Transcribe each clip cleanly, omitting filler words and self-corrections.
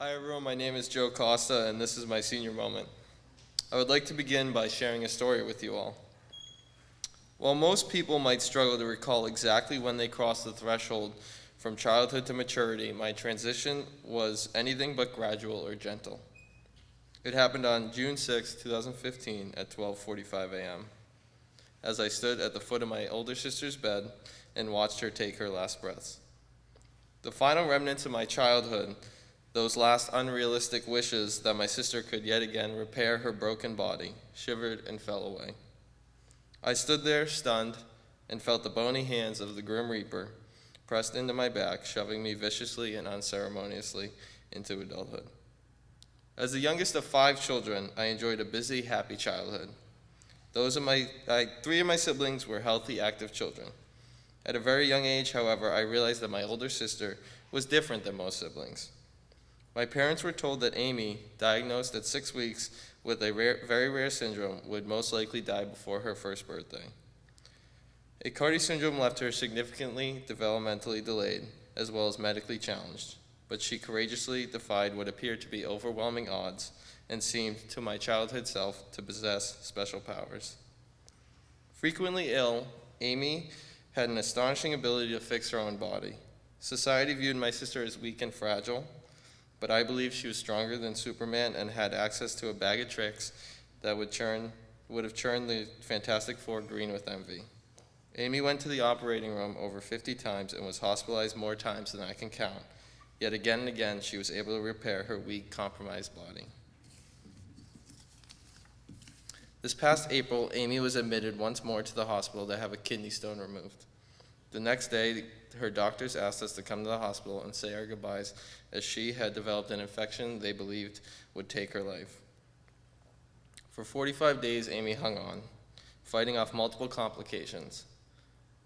Hi everyone, my name is Joe Costa and this is my senior moment. I would like to begin by sharing a story with you all. While most people might struggle to recall exactly when they crossed the threshold from childhood to maturity, my transition was anything but gradual or gentle. It happened on June 6, 2015 at 12:45 a.m. as I stood at the foot of my older sister's bed and watched her take her last breaths. The final remnants of my childhood, those last unrealistic wishes that my sister could yet again repair her broken body, shivered and fell away. I stood there, stunned, and felt the bony hands of the Grim Reaper pressed into my back, shoving me viciously and unceremoniously into adulthood. As the youngest of 5 children, I enjoyed a busy, happy childhood. Three of my siblings were healthy, active children. At a very young age, however, I realized that my older sister was different than most siblings. My parents were told that Amy, diagnosed at 6 weeks with a very rare syndrome, would most likely die before her first birthday. Aicardi syndrome left her significantly developmentally delayed, as well as medically challenged, but she courageously defied what appeared to be overwhelming odds and seemed, to my childhood self, to possess special powers. Frequently ill, Amy had an astonishing ability to fix her own body. Society viewed my sister as weak and fragile, but I believe she was stronger than Superman and had access to a bag of tricks that would have churned the Fantastic Four green with envy. Amy went to the operating room over 50 times and was hospitalized more times than I can count. Yet again and again, she was able to repair her weak, compromised body. This past April, Amy was admitted once more to the hospital to have a kidney stone removed. The next day, her doctors asked us to come to the hospital and say our goodbyes, as she had developed an infection they believed would take her life. For 45 days, Amy hung on, fighting off multiple complications.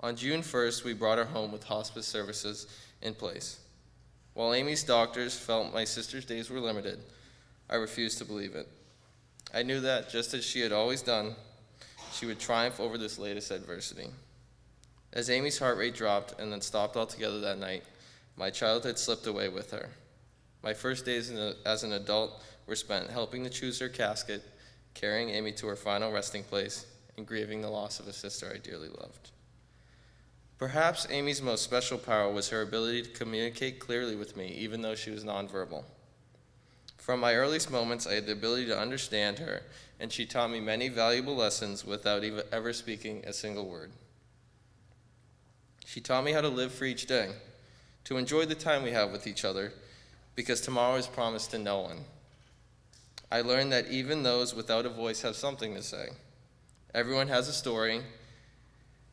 On June 1st, we brought her home with hospice services in place. While Amy's doctors felt my sister's days were limited, I refused to believe it. I knew that, just as she had always done, she would triumph over this latest adversity. As Amy's heart rate dropped and then stopped altogether that night, my childhood slipped away with her. My first days as an adult were spent helping to choose her casket, carrying Amy to her final resting place, and grieving the loss of a sister I dearly loved. Perhaps Amy's most special power was her ability to communicate clearly with me, even though she was nonverbal. From my earliest moments, I had the ability to understand her, and she taught me many valuable lessons without ever speaking a single word. She taught me how to live for each day, to enjoy the time we have with each other, because tomorrow is promised to no one. I learned that even those without a voice have something to say. Everyone has a story,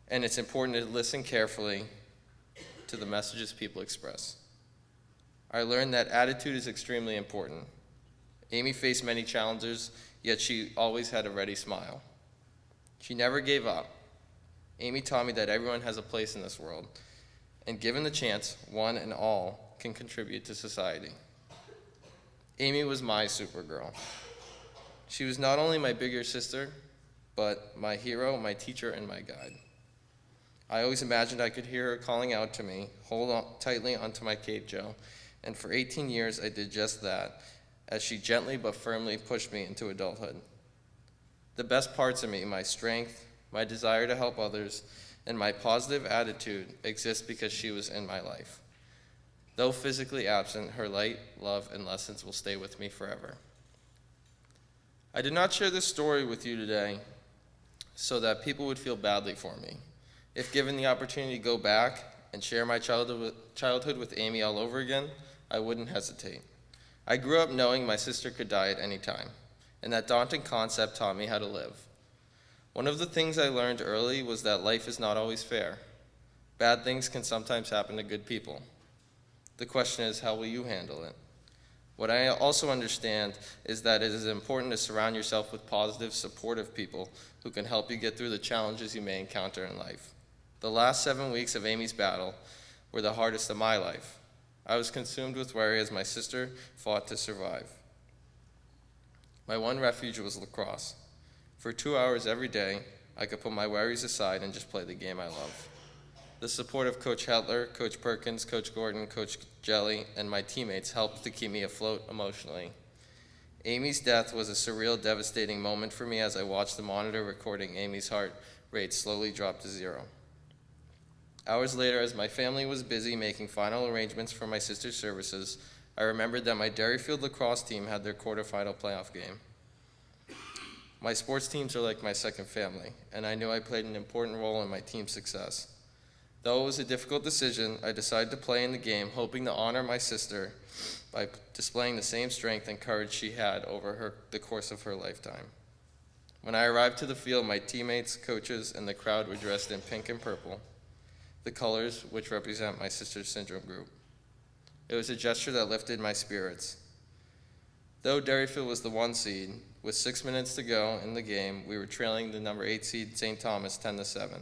and it's important to listen carefully to the messages people express. I learned that attitude is extremely important. Amy faced many challenges, yet she always had a ready smile. She never gave up. Amy taught me that everyone has a place in this world, and given the chance, one and all can contribute to society. Amy was my Supergirl. She was not only my bigger sister, but my hero, my teacher, and my guide. I always imagined I could hear her calling out to me, "Hold on tightly onto my cape, Joe," and for 18 years I did just that, as she gently but firmly pushed me into adulthood. The best parts of me, my strength, my desire to help others, and my positive attitude exist because she was in my life. Though physically absent, her light, love, and lessons will stay with me forever. I did not share this story with you today so that people would feel badly for me. If given the opportunity to go back and share my childhood with Amy all over again, I wouldn't hesitate. I grew up knowing my sister could die at any time, and that daunting concept taught me how to live. One of the things I learned early was that life is not always fair. Bad things can sometimes happen to good people. The question is, how will you handle it? What I also understand is that it is important to surround yourself with positive, supportive people who can help you get through the challenges you may encounter in life. The last 7 weeks of Amy's battle were the hardest of my life. I was consumed with worry as my sister fought to survive. My one refuge was lacrosse. For 2 hours every day, I could put my worries aside and just play the game I love. The support of Coach Hetler, Coach Perkins, Coach Gordon, Coach Jelly, and my teammates helped to keep me afloat emotionally. Amy's death was a surreal, devastating moment for me as I watched the monitor recording Amy's heart rate slowly drop to 0. Hours later, as my family was busy making final arrangements for my sister's services, I remembered that my Derryfield lacrosse team had their quarterfinal playoff game. My sports teams are like my second family, and I knew I played an important role in my team's success. Though it was a difficult decision, I decided to play in the game, hoping to honor my sister by displaying the same strength and courage she had over the course of her lifetime. When I arrived to the field, my teammates, coaches, and the crowd were dressed in pink and purple, the colors which represent my sister's syndrome group. It was a gesture that lifted my spirits. Though Derryfield was the 1 seed, with 6 minutes to go in the game, we were trailing the number 8 seed St. Thomas 10-7.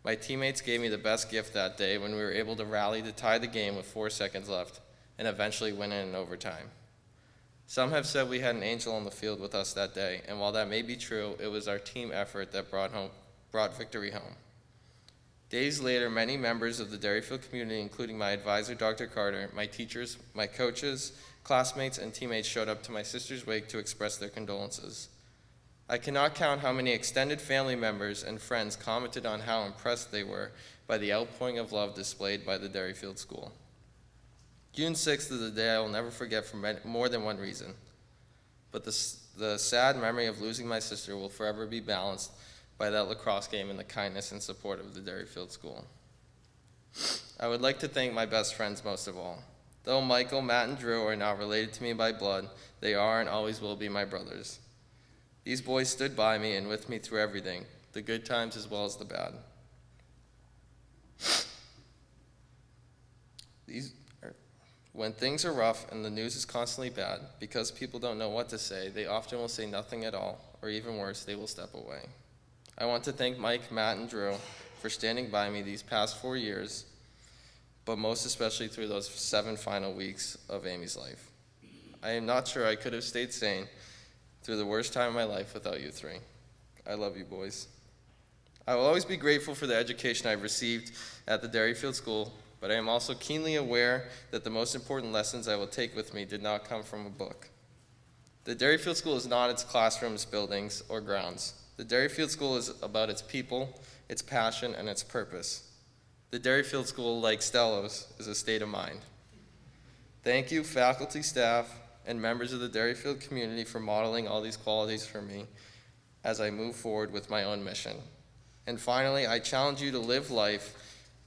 My teammates gave me the best gift that day when we were able to rally to tie the game with 4 seconds left and eventually win it in overtime. Some have said we had an angel on the field with us that day, and while that may be true, it was our team effort that brought victory home. Days later, many members of the Derryfield community, including my advisor, Dr. Carter, my teachers, my coaches, classmates, and teammates showed up to my sister's wake to express their condolences. I cannot count how many extended family members and friends commented on how impressed they were by the outpouring of love displayed by the Derryfield School. June 6th is a day I will never forget for more than one reason, but the sad memory of losing my sister will forever be balanced by that lacrosse game and the kindness and support of the Derryfield School. I would like to thank my best friends most of all. Though Michael, Matt, and Drew are not related to me by blood, they are and always will be my brothers. These boys stood by me and with me through everything, the good times as well as the bad. When things are rough and the news is constantly bad, because people don't know what to say, they often will say nothing at all, or even worse, they will step away. I want to thank Mike, Matt, and Drew for standing by me these past 4 years, but most especially through those 7 final weeks of Amy's life. I am not sure I could have stayed sane through the worst time of my life without you 3. I love you, boys. I will always be grateful for the education I've received at the Derryfield School, but I am also keenly aware that the most important lessons I will take with me did not come from a book. The Derryfield School is not its classrooms, buildings, or grounds. The Derryfield School is about its people, its passion, and its purpose. The Derryfield School, like Stello's, is a state of mind. Thank you, faculty, staff, and members of the Derryfield community for modeling all these qualities for me as I move forward with my own mission. And finally, I challenge you to live life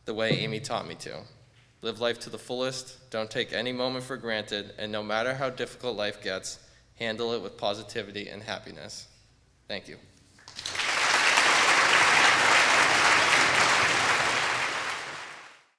the way Amy taught me to. Live life to the fullest, don't take any moment for granted, and no matter how difficult life gets, handle it with positivity and happiness. Thank you.